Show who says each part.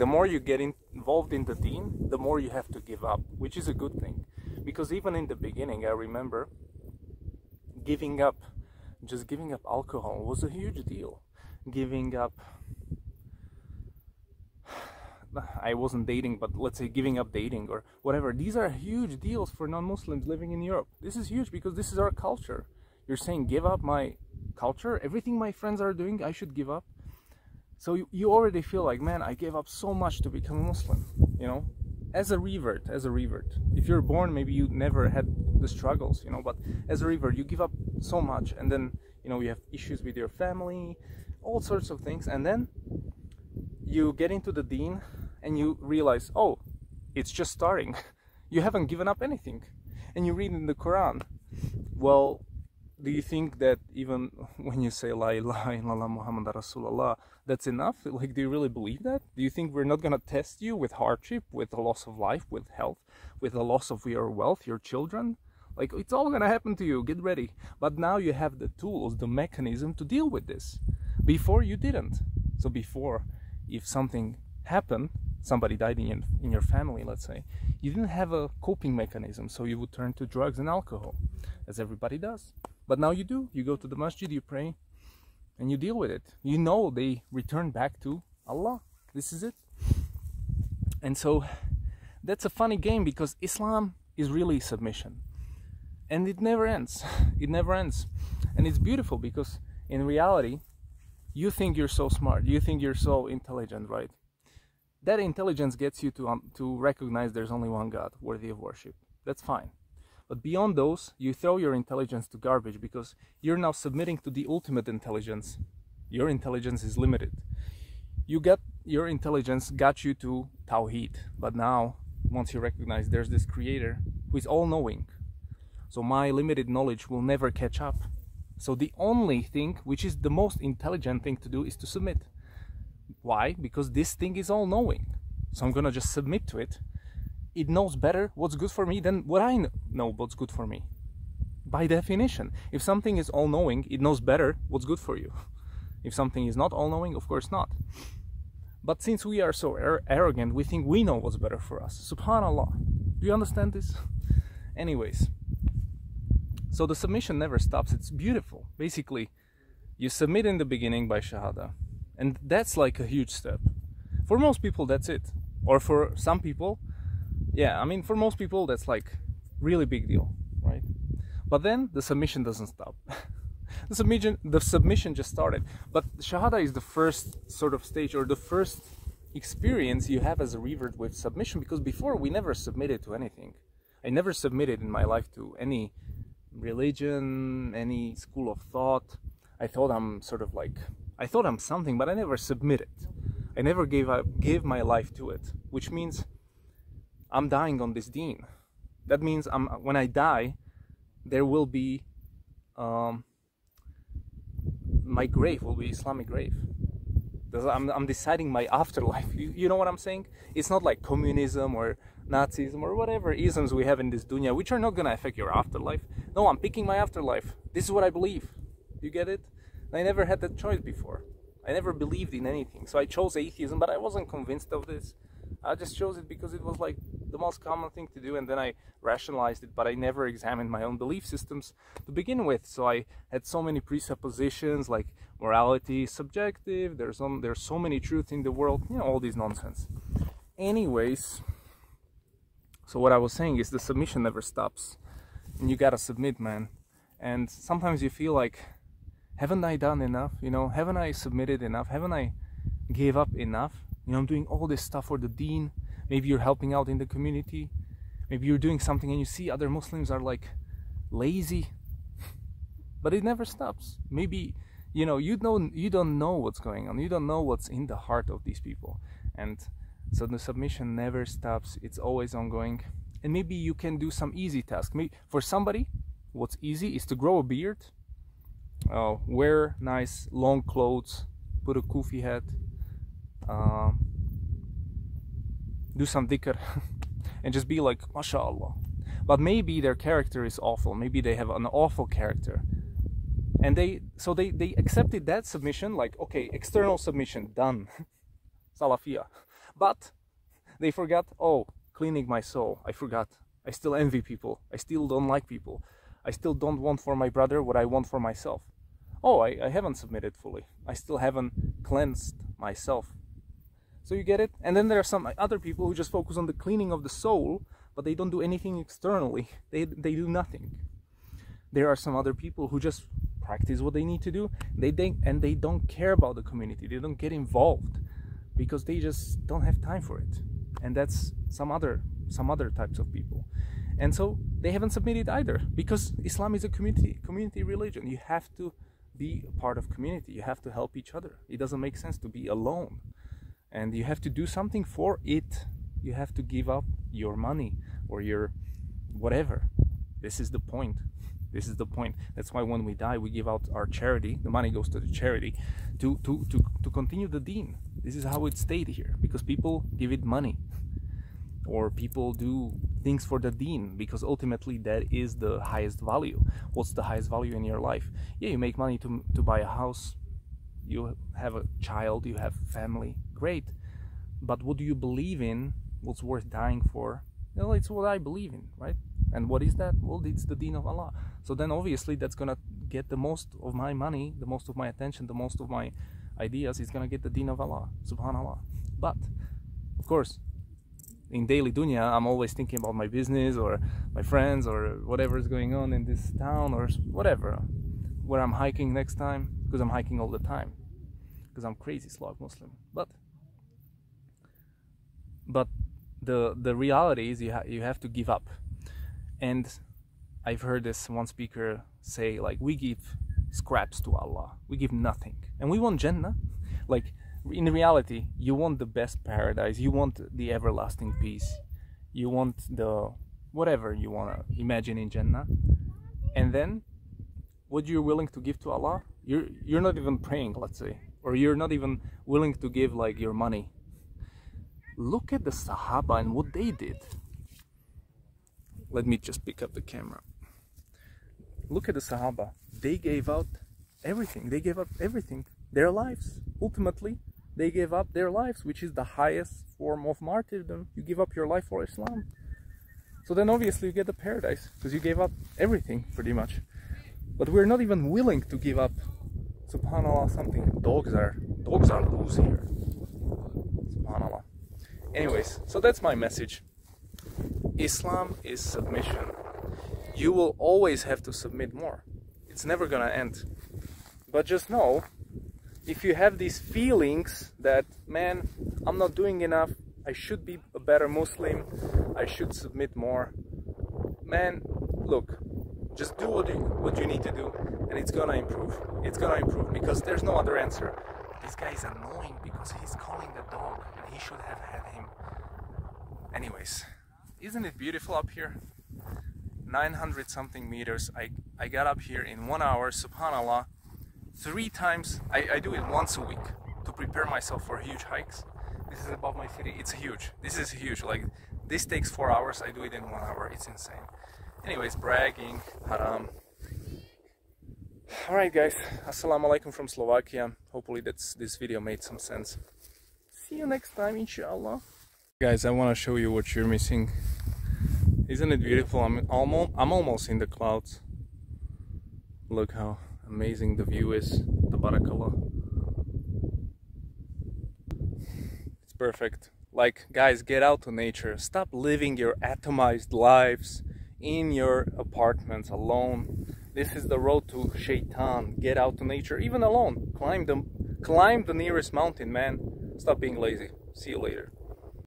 Speaker 1: The more you get involved in the deen, the more you have to give up, which is a good thing. Because even in the beginning, I remember just giving up alcohol was a huge deal. Giving up, I wasn't dating, but let's say giving up dating or whatever. These are huge deals for non-Muslims living in Europe. This is huge because this is our culture. You're saying give up my culture, everything my friends are doing, I should give up. So you already feel like, man, I gave up so much to become a Muslim, you know, as a revert. If you're born, maybe you never had the struggles, you know, but as a revert, you give up so much, and then, you know, you have issues with your family, all sorts of things, and then you get into the deen and you realize, oh, it's just starting. You haven't given up anything. And you read in the Quran, well, do you think that even when you say La ilaha illallah Muhammad Rasulullah, that's enough? Like, do you really believe that? Do you think we're not gonna test you with hardship, with the loss of life, with health, with the loss of your wealth, your children? Like, it's all gonna happen to you, get ready. But now you have the tools, the mechanism to deal with this. Before you didn't. So before, if something happened, somebody died in your family, let's say, you didn't have a coping mechanism, so you would turn to drugs and alcohol, as everybody does. But now you do. You go to the masjid, you pray, and you deal with it. You know they return back to Allah. This is it. And so that's a funny game, because Islam is really submission. And it never ends. It never ends. And it's beautiful, because in reality, you think you're so smart. You think you're so intelligent, right? That intelligence gets you to recognize there's only one God worthy of worship. That's fine. But beyond those, you throw your intelligence to garbage, because you're now submitting to the ultimate intelligence. Your intelligence is limited. Your intelligence got you to Tawheed. But now, once you recognize there's this creator who is all-knowing, so my limited knowledge will never catch up. So the only thing, which is the most intelligent thing to do, is to submit. Why? Because this thing is all-knowing. So I'm gonna just submit to it. It knows better what's good for me than what I know what's good for me. By definition, if something is all-knowing, it knows better what's good for you. If something is not all-knowing, of course not. But since we are so arrogant, we think we know what's better for us. Subhanallah. Do you understand this? Anyways, so the submission never stops. It's beautiful. Basically, you submit in the beginning by Shahada. And that's like a huge step. For most people, that's it. Or for some people, yeah, I mean, for most people, that's like really big deal, right? But then the submission doesn't stop. the submission just started. But Shahada is the first sort of stage, or the first experience you have as a revert with submission, because before we never submitted to anything. I never submitted in my life to any religion, any school of thought. I thought I'm something, but I never submitted. I never gave my life to it, which means I'm dying on this deen. That means when I die, there will be my grave will be Islamic grave. I'm deciding my afterlife. You know what I'm saying? It's not like communism or Nazism or whatever isms we have in this dunya, which are not gonna affect your afterlife. No, I'm picking my afterlife. This is what I believe. You get it? I never had that choice before. I never believed in anything. So I chose atheism, but I wasn't convinced of this. I just chose it because it was like the most common thing to do, and then I rationalized it, but I never examined my own belief systems to begin with. So I had so many presuppositions, like morality is subjective, there's so many truths in the world, you know, all this nonsense. Anyways, so what I was saying is the submission never stops, and you gotta submit, man. And sometimes you feel like, haven't I done enough? You know, haven't I submitted enough? Haven't I gave up enough? You know, I'm doing all this stuff for the deen. Maybe you're helping out in the community. Maybe you're doing something and you see other Muslims are like lazy. But it never stops. Maybe, you know, you don't know what's going on. You don't know what's in the heart of these people. And so the submission never stops. It's always ongoing. And maybe you can do some easy task. Maybe for somebody, what's easy is to grow a beard, wear nice long clothes, put a kufi hat, do some dhikr and just be like, mashallah. But maybe their character is awful. Maybe they have an awful character, and they accepted that submission, like, okay, external submission done, salafiyah. But they forgot, oh, cleaning my soul. I forgot. I still envy people. I still don't like people. I still don't want for my brother what I want for myself. Oh, I haven't submitted fully. I still haven't cleansed myself. So you get it? And then there are some other people who just focus on the cleaning of the soul, but they don't do anything externally. They do nothing. There are some other people who just practice what they need to do. They don't care about the community. They don't get involved because they just don't have time for it. And that's some other types of people. And so they haven't submitted either, because Islam is a community religion. You have to be a part of community. You have to help each other. It doesn't make sense to be alone. And you have to do something for it. You have to give up your money or your whatever. This is the point. This is the point. That's why when we die, we give out our charity. The money goes to the charity to continue the deen. This is how it stayed here, because people give it money, or people do things for the deen, because ultimately that is the highest value. What's the highest value in your life? Yeah, you make money to buy a house, you have a child, you have family, great. But what do you believe in? What's worth dying for? Well, it's what I believe in, right? And what is that? Well, it's the deen of Allah. So then obviously that's gonna get the most of my money, the most of my attention, the most of my ideas. It's gonna get the deen of Allah, subhanallah. But of course, in daily dunya, I'm always thinking about my business or my friends or whatever is going on in this town or whatever, where I'm hiking next time, because I'm hiking all the time, because I'm crazy Slovak Muslim. But the reality is you have to give up. And I've heard this one speaker say, like, we give scraps to Allah, we give nothing, and we want Jannah. Like, in reality, you want the best paradise, you want the everlasting peace, you want the whatever you want to imagine in Jannah, and then what you're willing to give to Allah, you're not even praying, let's say, or you're not even willing to give like your money. Look at the Sahaba and what they did. Let me just pick up the camera. Look at the Sahaba. They gave out everything. They gave up everything. Their lives. Ultimately, they gave up their lives, which is the highest form of martyrdom. You give up your life for Islam. So then obviously you get the paradise, because you gave up everything pretty much. But we're not even willing to give up, subhanallah, something. Dogs are loose here. Subhanallah. Anyways, so that's my message. Islam is submission. You will always have to submit more. It's never gonna end. But just know, if you have these feelings that, man, I'm not doing enough, I should be a better Muslim, I should submit more, man, look, just do what you need to do, and it's gonna improve. It's gonna improve, because there's no other answer. This guy is annoying because he's calling the dog, and he should have had him. Anyways, isn't it beautiful up here? 900 something meters. I got up here in 1 hour, subhanallah, 3 times. I do it once a week to prepare myself for huge hikes. This is above my city. It's huge. This is huge. Like, this takes 4 hours. I do it in 1 hour. It's insane. Anyways, bragging, haram. Alright guys, assalamu alaikum from Slovakia. Hopefully this video made some sense. See you next time, inshallah. Guys, I want to show you what you're missing. Isn't it beautiful? I'm almost in the clouds. Look how amazing the view is. Tabarakallah. It's perfect. Like, guys, get out to nature. Stop living your atomized lives in your apartments alone. This is the road to shaitan. Get out to nature, even alone. Climb the nearest mountain, man. Stop being lazy. See you later.